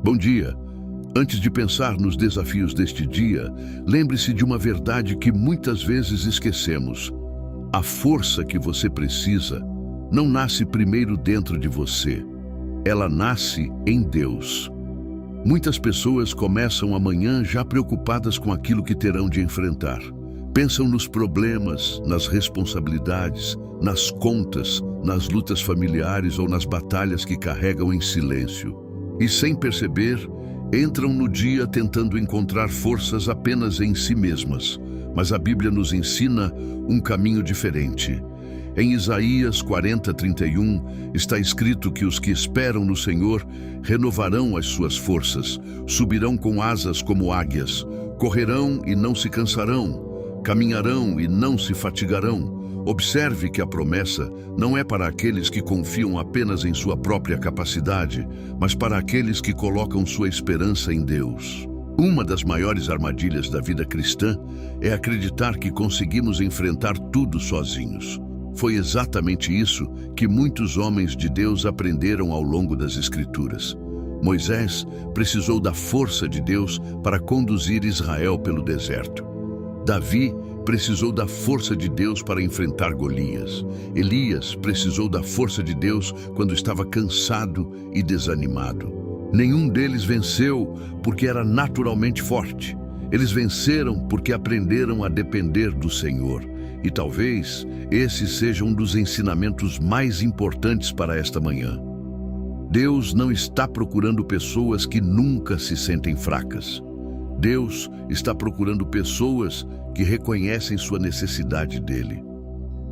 Bom dia. Antes de pensar nos desafios deste dia, lembre-se de uma verdade que muitas vezes esquecemos. A força que você precisa não nasce primeiro dentro de você. Ela nasce em Deus. Muitas pessoas começam amanhã já preocupadas com aquilo que terão de enfrentar. Pensam nos problemas, nas responsabilidades, nas contas, nas lutas familiares ou nas batalhas que carregam em silêncio. E sem perceber, entram no dia tentando encontrar forças apenas em si mesmas. Mas a Bíblia nos ensina um caminho diferente. Em Isaías 40:31, está escrito que os que esperam no Senhor renovarão as suas forças, subirão com asas como águias, correrão e não se cansarão, caminharão e não se fatigarão. Observe que a promessa não é para aqueles que confiam apenas em sua própria capacidade, mas para aqueles que colocam sua esperança em Deus. Uma das maiores armadilhas da vida cristã é acreditar que conseguimos enfrentar tudo sozinhos. Foi exatamente isso que muitos homens de Deus aprenderam ao longo das Escrituras. Moisés precisou da força de Deus para conduzir Israel pelo deserto. Davi precisou da força de Deus para enfrentar Golias. Elias precisou da força de Deus quando estava cansado e desanimado. Nenhum deles venceu porque era naturalmente forte. Eles venceram porque aprenderam a depender do Senhor. E talvez esse seja um dos ensinamentos mais importantes para esta manhã. Deus não está procurando pessoas que nunca se sentem fracas. Deus está procurando pessoas que reconhecem sua necessidade dele.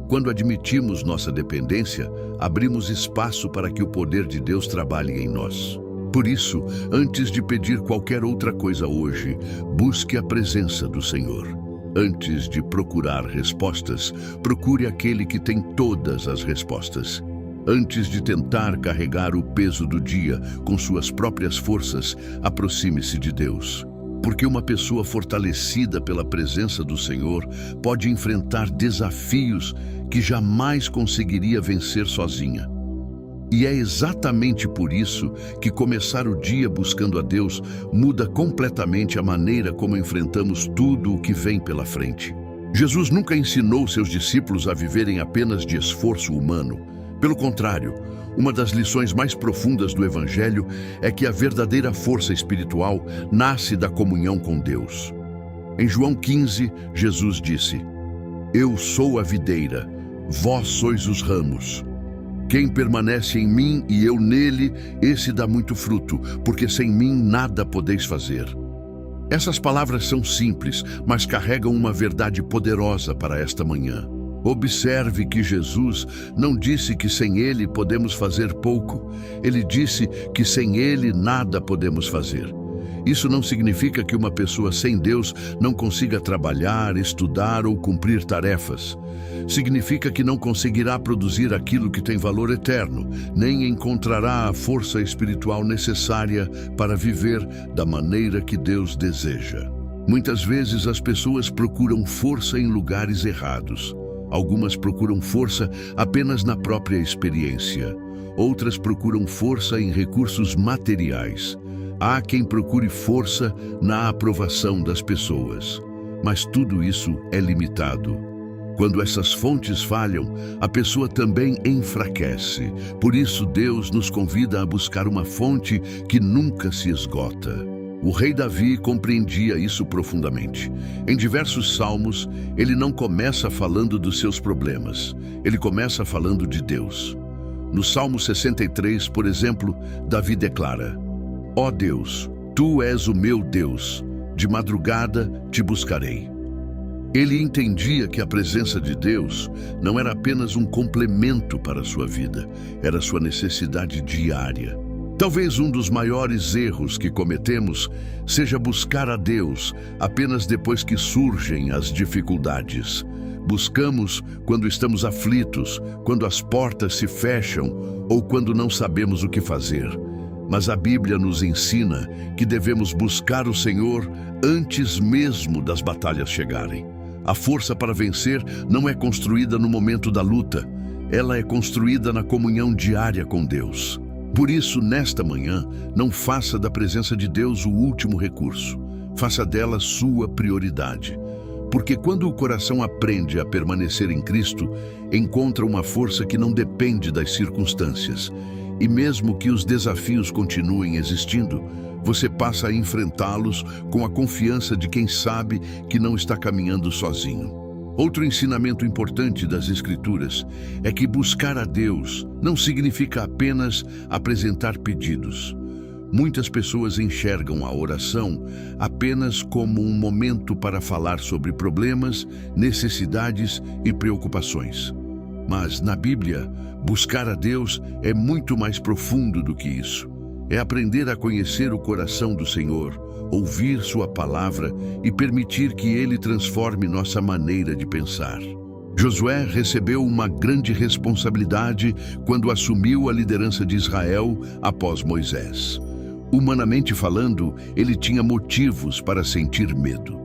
Quando admitimos nossa dependência, abrimos espaço para que o poder de Deus trabalhe em nós. Por isso, antes de pedir qualquer outra coisa hoje, busque a presença do Senhor. Antes de procurar respostas, procure aquele que tem todas as respostas. Antes de tentar carregar o peso do dia com suas próprias forças, aproxime-se de Deus. Porque uma pessoa fortalecida pela presença do Senhor pode enfrentar desafios que jamais conseguiria vencer sozinha. E é exatamente por isso que começar o dia buscando a Deus muda completamente a maneira como enfrentamos tudo o que vem pela frente. Jesus nunca ensinou seus discípulos a viverem apenas de esforço humano. Pelo contrário, uma das lições mais profundas do Evangelho é que a verdadeira força espiritual nasce da comunhão com Deus. Em João 15, Jesus disse: "Eu sou a videira, vós sois os ramos. Quem permanece em mim e eu nele, esse dá muito fruto, porque sem mim nada podeis fazer." Essas palavras são simples, mas carregam uma verdade poderosa para esta manhã. Observe que Jesus não disse que sem ele podemos fazer pouco. Ele disse que sem ele nada podemos fazer. Isso não significa que uma pessoa sem Deus não consiga trabalhar, estudar ou cumprir tarefas. Significa que não conseguirá produzir aquilo que tem valor eterno, nem encontrará a força espiritual necessária para viver da maneira que Deus deseja. Muitas vezes as pessoas procuram força em lugares errados. Algumas procuram força apenas na própria experiência. Outras procuram força em recursos materiais. Há quem procure força na aprovação das pessoas. Mas tudo isso é limitado. Quando essas fontes falham, a pessoa também enfraquece. Por isso, Deus nos convida a buscar uma fonte que nunca se esgota. O rei Davi compreendia isso profundamente. Em diversos salmos, ele não começa falando dos seus problemas. Ele começa falando de Deus. No Salmo 63, por exemplo, Davi declara: "Ó Deus, tu és o meu Deus, de madrugada te buscarei." Ele entendia que a presença de Deus não era apenas um complemento para a sua vida, era sua necessidade diária. Talvez um dos maiores erros que cometemos seja buscar a Deus apenas depois que surgem as dificuldades. Buscamos quando estamos aflitos, quando as portas se fecham ou quando não sabemos o que fazer. Mas a Bíblia nos ensina que devemos buscar o Senhor antes mesmo das batalhas chegarem. A força para vencer não é construída no momento da luta, ela é construída na comunhão diária com Deus. Por isso, nesta manhã, não faça da presença de Deus o último recurso. Faça dela sua prioridade. Porque quando o coração aprende a permanecer em Cristo, encontra uma força que não depende das circunstâncias. E mesmo que os desafios continuem existindo, você passa a enfrentá-los com a confiança de quem sabe que não está caminhando sozinho. Outro ensinamento importante das Escrituras é que buscar a Deus não significa apenas apresentar pedidos. Muitas pessoas enxergam a oração apenas como um momento para falar sobre problemas, necessidades e preocupações. Mas, na Bíblia, buscar a Deus é muito mais profundo do que isso. É aprender a conhecer o coração do Senhor, ouvir sua palavra e permitir que Ele transforme nossa maneira de pensar. Josué recebeu uma grande responsabilidade quando assumiu a liderança de Israel após Moisés. Humanamente falando, ele tinha motivos para sentir medo.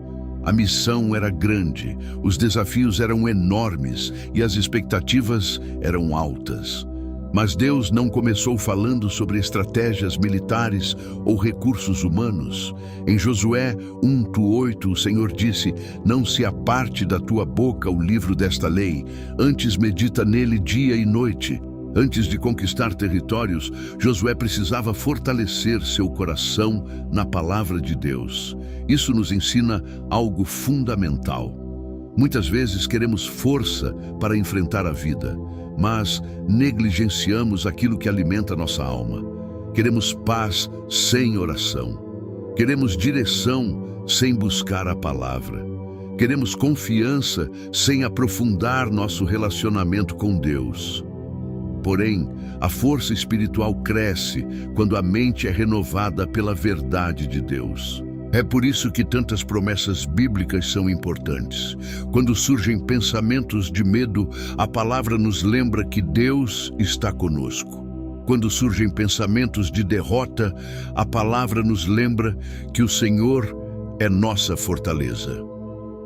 A missão era grande, os desafios eram enormes e as expectativas eram altas. Mas Deus não começou falando sobre estratégias militares ou recursos humanos. Em Josué 1:8, o Senhor disse: "Não se aparte da tua boca o livro desta lei, antes medita nele dia e noite." Antes de conquistar territórios, Josué precisava fortalecer seu coração na palavra de Deus. Isso nos ensina algo fundamental. Muitas vezes queremos força para enfrentar a vida, mas negligenciamos aquilo que alimenta nossa alma. Queremos paz sem oração. Queremos direção sem buscar a palavra. Queremos confiança sem aprofundar nosso relacionamento com Deus. Porém, a força espiritual cresce quando a mente é renovada pela verdade de Deus. É por isso que tantas promessas bíblicas são importantes. Quando surgem pensamentos de medo, a palavra nos lembra que Deus está conosco. Quando surgem pensamentos de derrota, a palavra nos lembra que o Senhor é nossa fortaleza.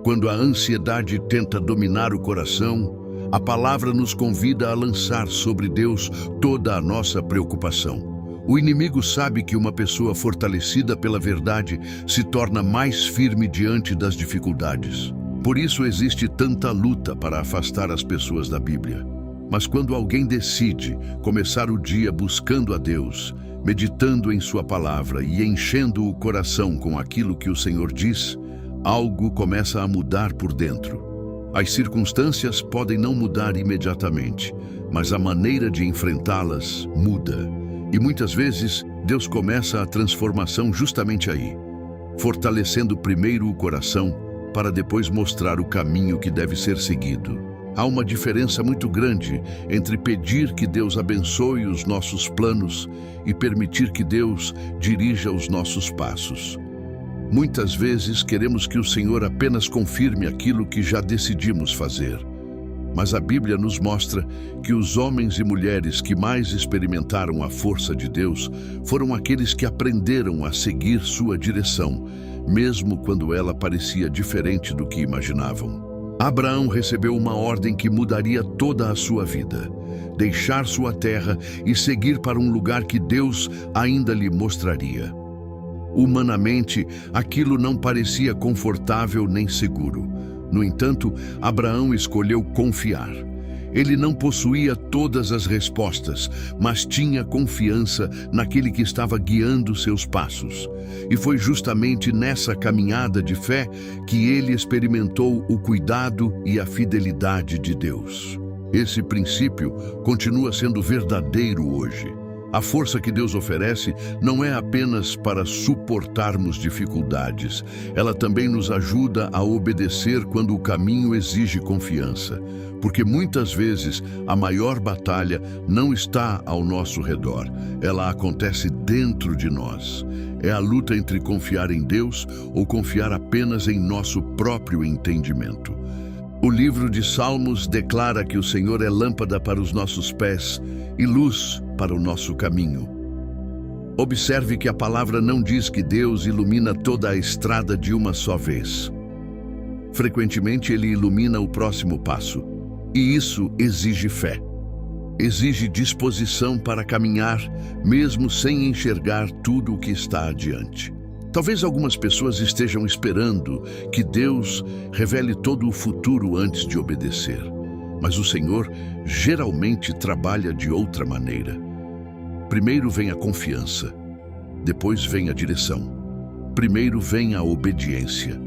Quando a ansiedade tenta dominar o coração, a palavra nos convida a lançar sobre Deus toda a nossa preocupação. O inimigo sabe que uma pessoa fortalecida pela verdade se torna mais firme diante das dificuldades. Por isso existe tanta luta para afastar as pessoas da Bíblia. Mas quando alguém decide começar o dia buscando a Deus, meditando em sua palavra e enchendo o coração com aquilo que o Senhor diz, algo começa a mudar por dentro. As circunstâncias podem não mudar imediatamente, mas a maneira de enfrentá-las muda. E muitas vezes, Deus começa a transformação justamente aí, fortalecendo primeiro o coração para depois mostrar o caminho que deve ser seguido. Há uma diferença muito grande entre pedir que Deus abençoe os nossos planos e permitir que Deus dirija os nossos passos. Muitas vezes queremos que o Senhor apenas confirme aquilo que já decidimos fazer. Mas a Bíblia nos mostra que os homens e mulheres que mais experimentaram a força de Deus foram aqueles que aprenderam a seguir sua direção, mesmo quando ela parecia diferente do que imaginavam. Abraão recebeu uma ordem que mudaria toda a sua vida: deixar sua terra e seguir para um lugar que Deus ainda lhe mostraria. Humanamente, aquilo não parecia confortável nem seguro. No entanto, Abraão escolheu confiar. Ele não possuía todas as respostas, mas tinha confiança naquele que estava guiando seus passos. E foi justamente nessa caminhada de fé que ele experimentou o cuidado e a fidelidade de Deus. Esse princípio continua sendo verdadeiro hoje. A força que Deus oferece não é apenas para suportarmos dificuldades, ela também nos ajuda a obedecer quando o caminho exige confiança. Porque muitas vezes a maior batalha não está ao nosso redor, ela acontece dentro de nós. É a luta entre confiar em Deus ou confiar apenas em nosso próprio entendimento. O livro de Salmos declara que o Senhor é lâmpada para os nossos pés e luz para o nosso caminho. Observe que a palavra não diz que Deus ilumina toda a estrada de uma só vez. Frequentemente ele ilumina o próximo passo, e isso exige fé. Exige disposição para caminhar, mesmo sem enxergar tudo o que está adiante. Talvez algumas pessoas estejam esperando que Deus revele todo o futuro antes de obedecer. Mas o Senhor geralmente trabalha de outra maneira. Primeiro vem a confiança, depois vem a direção. Primeiro vem a obediência,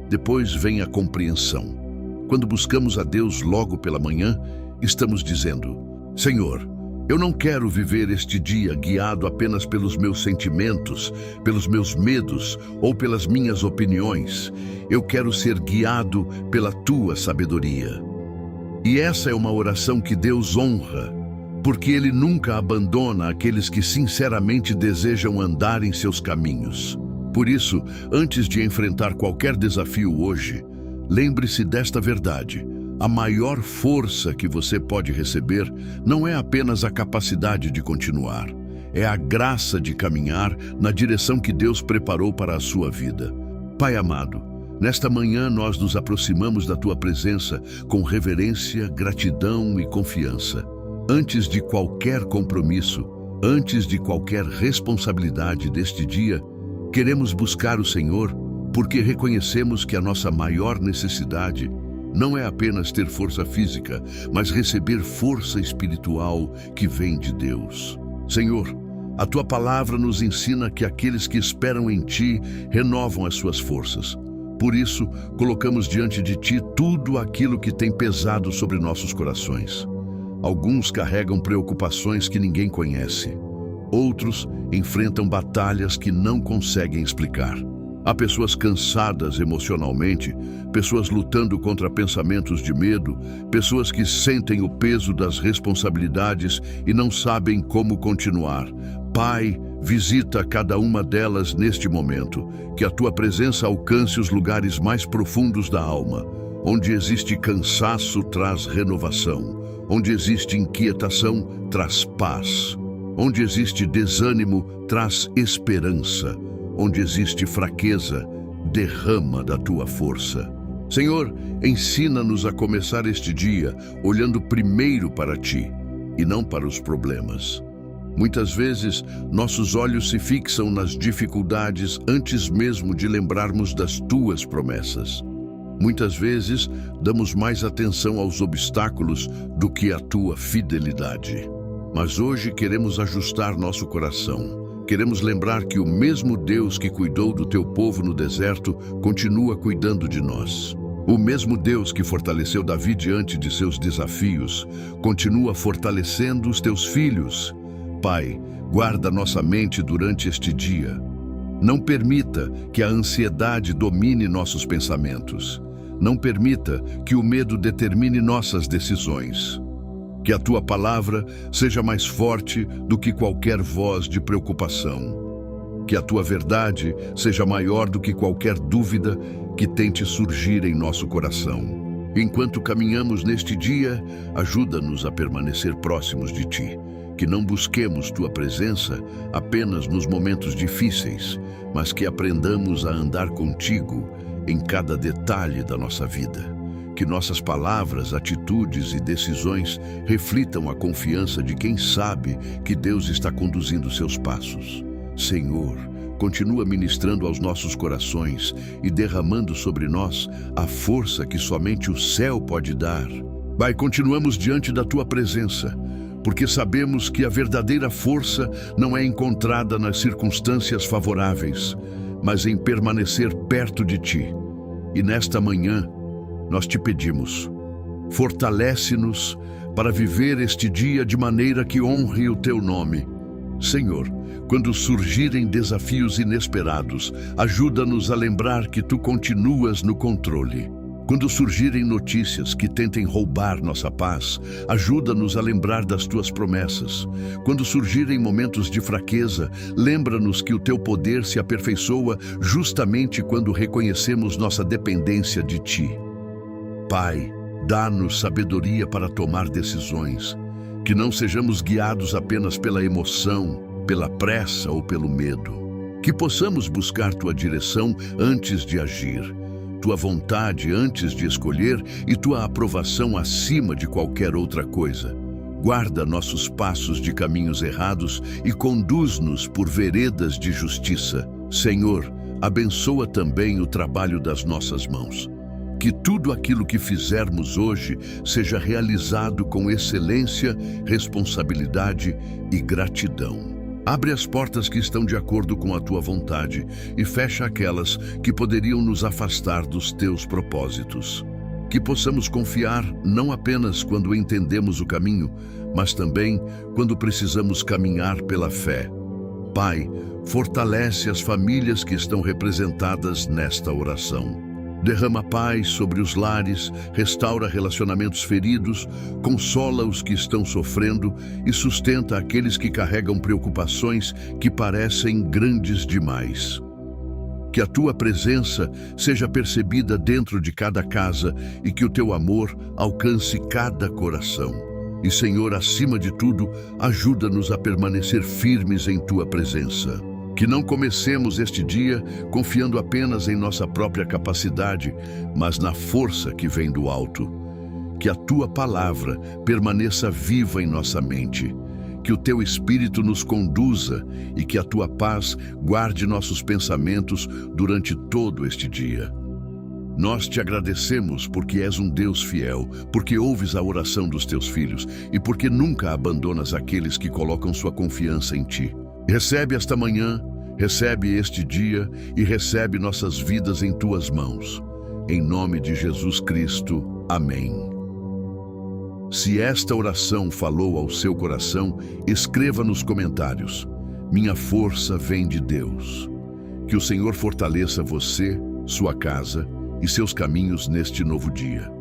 depois vem a compreensão. Quando buscamos a Deus logo pela manhã, estamos dizendo: Senhor, eu não quero viver este dia guiado apenas pelos meus sentimentos, pelos meus medos ou pelas minhas opiniões. Eu quero ser guiado pela tua sabedoria. E essa é uma oração que Deus honra, porque Ele nunca abandona aqueles que sinceramente desejam andar em seus caminhos. Por isso, antes de enfrentar qualquer desafio hoje, lembre-se desta verdade. A maior força que você pode receber não é apenas a capacidade de continuar, é a graça de caminhar na direção que Deus preparou para a sua vida. Pai amado, nesta manhã nós nos aproximamos da Tua presença com reverência, gratidão e confiança. Antes de qualquer compromisso, antes de qualquer responsabilidade deste dia, queremos buscar o Senhor porque reconhecemos que a nossa maior necessidade não é apenas ter força física, mas receber força espiritual que vem de Deus. Senhor, a Tua palavra nos ensina que aqueles que esperam em Ti renovam as suas forças. Por isso, colocamos diante de Ti tudo aquilo que tem pesado sobre nossos corações. Alguns carregam preocupações que ninguém conhece. Outros enfrentam batalhas que não conseguem explicar. Há pessoas cansadas emocionalmente, pessoas lutando contra pensamentos de medo, pessoas que sentem o peso das responsabilidades e não sabem como continuar. Pai, visita cada uma delas neste momento, que a Tua presença alcance os lugares mais profundos da alma. Onde existe cansaço, traz renovação. Onde existe inquietação, traz paz. Onde existe desânimo, traz esperança. Onde existe fraqueza, derrama da Tua força. Senhor, ensina-nos a começar este dia olhando primeiro para Ti e não para os problemas. Muitas vezes, nossos olhos se fixam nas dificuldades antes mesmo de lembrarmos das Tuas promessas. Muitas vezes, damos mais atenção aos obstáculos do que à Tua fidelidade. Mas hoje queremos ajustar nosso coração. Queremos lembrar que o mesmo Deus que cuidou do Teu povo no deserto continua cuidando de nós. O mesmo Deus que fortaleceu Davi diante de seus desafios continua fortalecendo os Teus filhos. Pai, guarda nossa mente durante este dia. Não permita que a ansiedade domine nossos pensamentos. Não permita que o medo determine nossas decisões. Que a Tua palavra seja mais forte do que qualquer voz de preocupação. Que a Tua verdade seja maior do que qualquer dúvida que tente surgir em nosso coração. Enquanto caminhamos neste dia, ajuda-nos a permanecer próximos de Ti. Que não busquemos Tua presença apenas nos momentos difíceis, mas que aprendamos a andar contigo em cada detalhe da nossa vida. Que nossas palavras, atitudes e decisões reflitam a confiança de quem sabe que Deus está conduzindo seus passos. Senhor, continua ministrando aos nossos corações e derramando sobre nós a força que somente o céu pode dar. Pai, continuamos diante da Tua presença, porque sabemos que a verdadeira força não é encontrada nas circunstâncias favoráveis, mas em permanecer perto de Ti. E nesta manhã, nós Te pedimos, fortalece-nos para viver este dia de maneira que honre o Teu nome. Senhor, quando surgirem desafios inesperados, ajuda-nos a lembrar que Tu continuas no controle. Quando surgirem notícias que tentem roubar nossa paz, ajuda-nos a lembrar das Tuas promessas. Quando surgirem momentos de fraqueza, lembra-nos que o Teu poder se aperfeiçoa justamente quando reconhecemos nossa dependência de Ti. Pai, dá-nos sabedoria para tomar decisões, que não sejamos guiados apenas pela emoção, pela pressa ou pelo medo. Que possamos buscar Tua direção antes de agir, Tua vontade antes de escolher e Tua aprovação acima de qualquer outra coisa. Guarda nossos passos de caminhos errados e conduz-nos por veredas de justiça. Senhor, abençoa também o trabalho das nossas mãos. Que tudo aquilo que fizermos hoje seja realizado com excelência, responsabilidade e gratidão. Abre as portas que estão de acordo com a tua vontade e fecha aquelas que poderiam nos afastar dos teus propósitos. Que possamos confiar não apenas quando entendemos o caminho, mas também quando precisamos caminhar pela fé. Pai, fortalece as famílias que estão representadas nesta oração. Derrama paz sobre os lares, restaura relacionamentos feridos, consola os que estão sofrendo e sustenta aqueles que carregam preocupações que parecem grandes demais. Que a tua presença seja percebida dentro de cada casa e que o teu amor alcance cada coração. E, Senhor, acima de tudo, ajuda-nos a permanecer firmes em tua presença. Que não comecemos este dia confiando apenas em nossa própria capacidade, mas na força que vem do alto. Que a tua palavra permaneça viva em nossa mente. Que o teu Espírito nos conduza e que a tua paz guarde nossos pensamentos durante todo este dia. Nós te agradecemos porque és um Deus fiel, porque ouves a oração dos teus filhos e porque nunca abandonas aqueles que colocam sua confiança em ti. Recebe esta manhã, recebe este dia e recebe nossas vidas em tuas mãos. Em nome de Jesus Cristo. Amém. Se esta oração falou ao seu coração, escreva nos comentários: minha força vem de Deus. Que o Senhor fortaleça você, sua casa e seus caminhos neste novo dia.